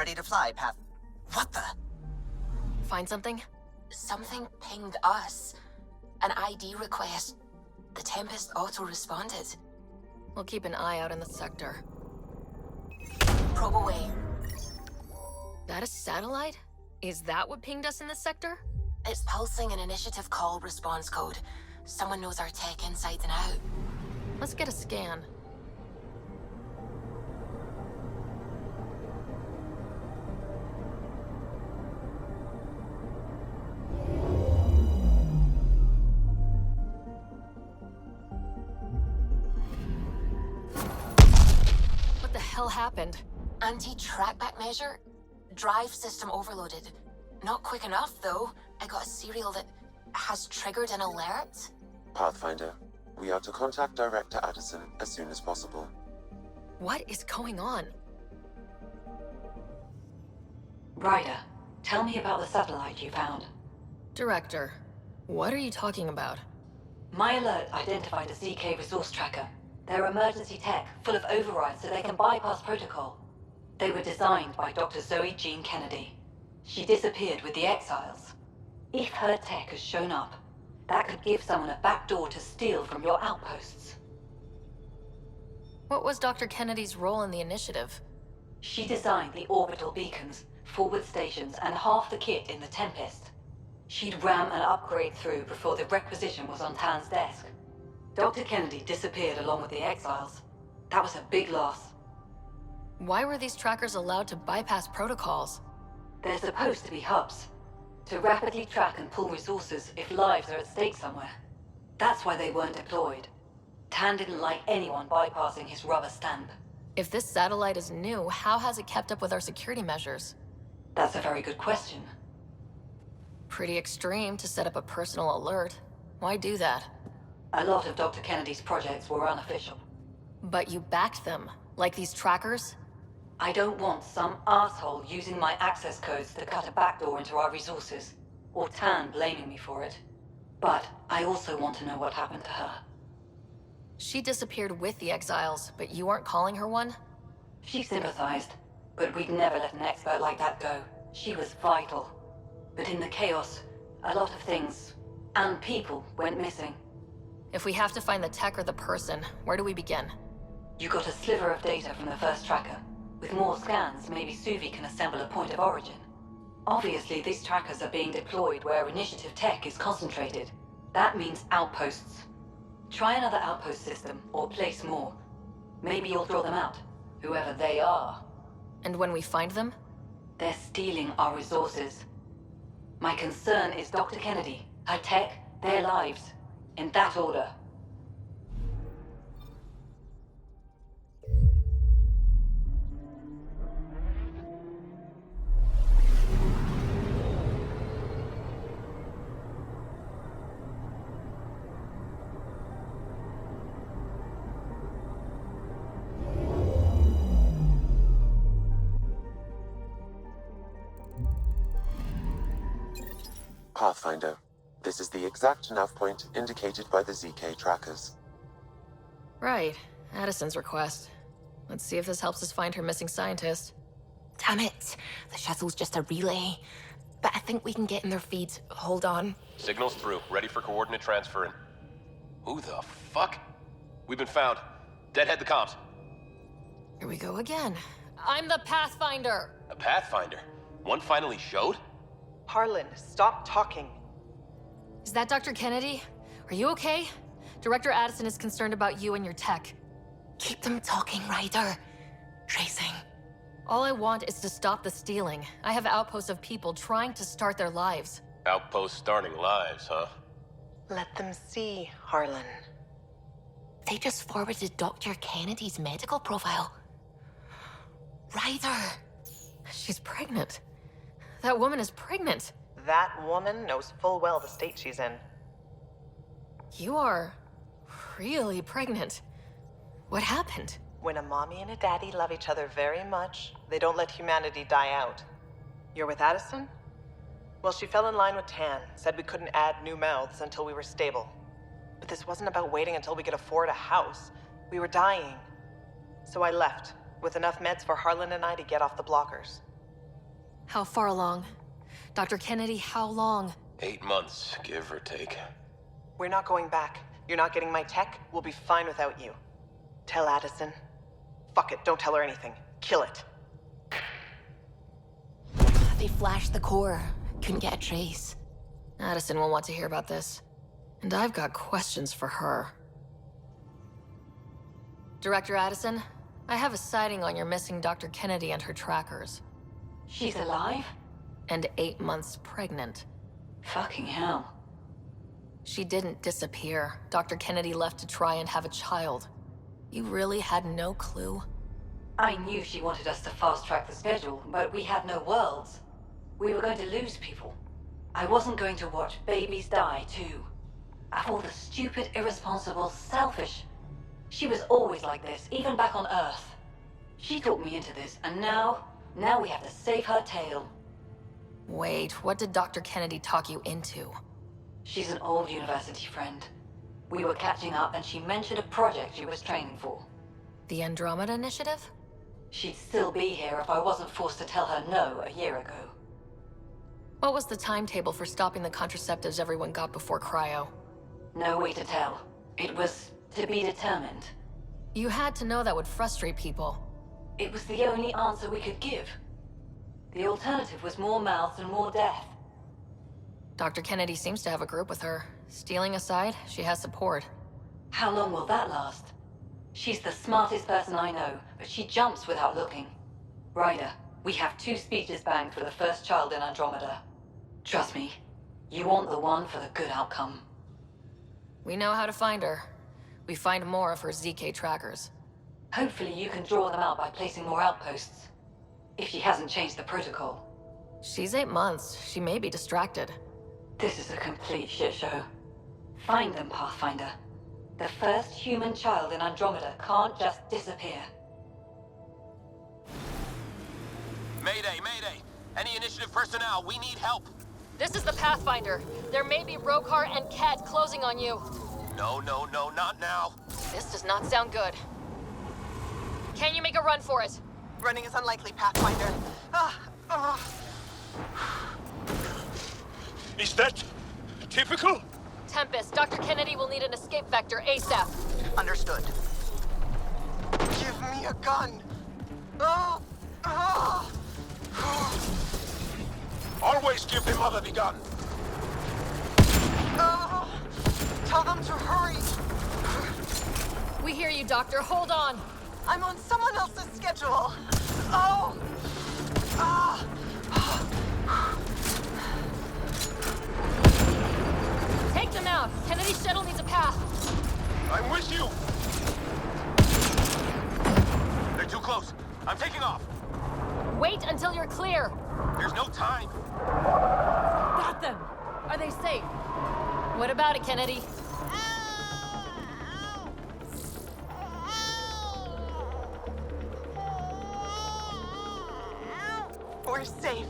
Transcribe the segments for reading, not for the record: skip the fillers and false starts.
ready to fly, Path. What the? Find something? Something pinged us. An ID request. The Tempest auto-responded. We'll keep an eye out in the sector. Probe away. That a satellite? Is that what pinged us in this sector? It's pulsing an initiative call response code. Someone knows our tech inside and out. Let's get a scan. What the hell happened? Anti-trackback measure? Drive system overloaded. Not quick enough, though. I got a serial that has triggered an alert. Pathfinder, we are to contact Director Addison as soon as possible. What is going on? Ryder, tell me about the satellite you found. Director, what are you talking about? My alert identified a ZK resource tracker. They're emergency tech, full of overrides so they can bypass protocol. They were designed by Dr. Zoe Jean Kennedy. She disappeared with the Exiles. If her tech has shown up, that could give someone a backdoor to steal from your outposts. What was Dr. Kennedy's role in the initiative? She designed the orbital beacons, forward stations, and half the kit in the Tempest. She'd ram an upgrade through before the requisition was on Tan's desk. Dr. Kennedy disappeared along with the Exiles. That was a big loss. Why were these trackers allowed to bypass protocols? They're supposed to be hubs, to rapidly track and pull resources if lives are at stake somewhere. That's why they weren't deployed. Tan didn't like anyone bypassing his rubber stamp. If this satellite is new, how has it kept up with our security measures? That's a very good question. Pretty extreme to set up a personal alert. Why do that? A lot of Dr. Kennedy's projects were unofficial. But you backed them, like these trackers? I don't want some asshole using my access codes to cut a backdoor into our resources, or Tan blaming me for it. But I also want to know what happened to her. She disappeared with the Exiles, but you aren't calling her one? She sympathized, but we'd never let an expert like that go. She was vital. But in the chaos, a lot of things, and people, went missing. If we have to find the tech or the person, where do we begin? You got a sliver of data from the first tracker. With more scans, maybe Suvi can assemble a point of origin. Obviously, these trackers are being deployed where initiative tech is concentrated. That means outposts. Try another outpost system, or place more. Maybe you'll throw them out, whoever they are. And when we find them? They're stealing our resources. My concern is Dr. Kennedy, her tech, their lives. In that order. Pathfinder, this is the exact nav point indicated by the ZK trackers. Right, Addison's request. Let's see if this helps us find her missing scientist. Damn it. The shuttle's just a relay. But I think we can get in their feeds. Hold on. Signal's through. Ready for coordinate transferring. Who the fuck? We've been found. Deadhead the comms. Here we go again. I'm the Pathfinder! A Pathfinder? One finally showed? Harlan, stop talking. Is that Dr. Kennedy? Are you okay? Director Addison is concerned about you and your tech. Keep them talking, Ryder. Tracing. All I want is to stop the stealing. I have outposts of people trying to start their lives. Outpost starting lives, huh? Let them see, Harlan. They just forwarded Dr. Kennedy's medical profile. Ryder! She's pregnant. That woman is pregnant. That woman knows full well the state she's in. You are really pregnant. What happened? When a mommy and a daddy love each other very much, they don't let humanity die out. You're with Addison? Well, she fell in line with Tan, said we couldn't add new mouths until we were stable. But this wasn't about waiting until we could afford a house. We were dying. So I left, with enough meds for Harlan and I to get off the blockers. How far along? Dr. Kennedy, how long? 8 months, give or take. We're not going back. You're not getting my tech. We'll be fine without you. Tell Addison. Fuck it, don't tell her anything. Kill it. They flashed the core. Couldn't get a trace. Addison will want to hear about this. And I've got questions for her. Director Addison, I have a sighting on your missing Dr. Kennedy and her trackers. She's alive? And 8 months pregnant. Fucking hell. She didn't disappear. Dr. Kennedy left to try and have a child. You really had no clue? I knew she wanted us to fast-track the schedule, but we had no worlds. We were going to lose people. I wasn't going to watch babies die, too. Of all the stupid, irresponsible, selfish... She was always like this, even back on Earth. She talked me into this, and now we have to save her tail. Wait, what did Dr. Kennedy talk you into? She's an old university friend. We were catching up, and she mentioned a project she was training for. The Andromeda Initiative? She'd still be here if I wasn't forced to tell her no a year ago. What was the timetable for stopping the contraceptives everyone got before cryo? No way to tell. It was to be determined. You had to know that would frustrate people. It was the only answer we could give. The alternative was more mouths and more death. Dr. Kennedy seems to have a group with her. Stealing aside, she has support. How long will that last? She's the smartest person I know, but she jumps without looking. Ryder, we have 2 speeches banked for the first child in Andromeda. Trust me, you want the one for the good outcome. We know how to find her. We find more of her ZK trackers. Hopefully you can draw them out by placing more outposts. If she hasn't changed the protocol. She's 8 months. She may be distracted. This is a complete shit show. Find them, Pathfinder. The first human child in Andromeda can't just disappear. Mayday, mayday! Any initiative personnel, we need help! This is the Pathfinder. There may be Rokar and Ket closing on you. No, not now! This does not sound good. Can you make a run for it? Running is unlikely, Pathfinder. Is that typical? Tempest, Dr. Kennedy will need an escape vector ASAP. Understood. Give me a gun. Always give the mother the gun. Tell them to hurry. We hear you, Doctor. Hold on. I'm on someone else's schedule. Take them out. Kennedy's shuttle needs a path. I'm with you. They're too close. I'm taking off. Wait until you're clear. There's no time. Got them. Are they safe? What about it, Kennedy? We're safe.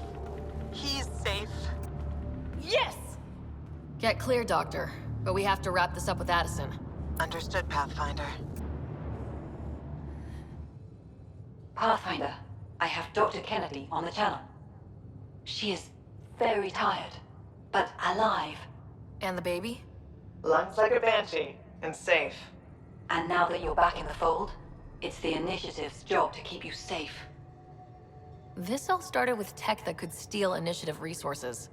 He's safe. Yes! Get clear, Doctor. But we have to wrap this up with Addison. Understood, Pathfinder. Pathfinder, I have Dr. Kennedy on the channel. She is very tired, but alive. And the baby? Lungs like a banshee, and safe. And now that you're back in the fold, it's the Initiative's job to keep you safe. This all started with tech that could steal Initiative resources.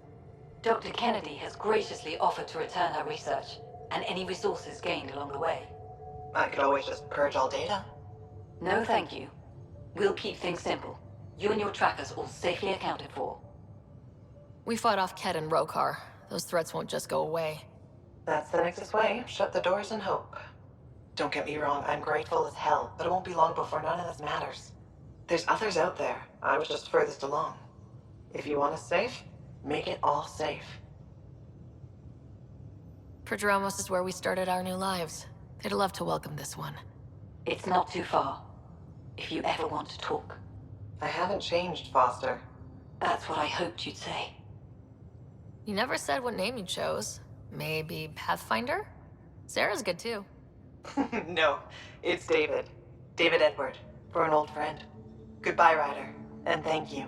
Dr. Kennedy has graciously offered to return her research, and any resources gained along the way. I could always just purge all data. No, thank you. We'll keep things simple. You and your trackers all safely accounted for. We fought off Ket and Rokar. Those threats won't just go away. That's the Nexus way. Shut the doors and hope. Don't get me wrong, I'm grateful as hell, but it won't be long before none of this matters. There's others out there. I was just furthest along. If you want us safe, make it all safe. Prodromos is where we started our new lives. They'd love to welcome this one. It's not too far, if you ever want to talk. I haven't changed, Foster. That's what I hoped you'd say. You never said what name you chose. Maybe Pathfinder? Sarah's good too. No, it's David. David Edward, for an old friend. Goodbye, Ryder, and thank you.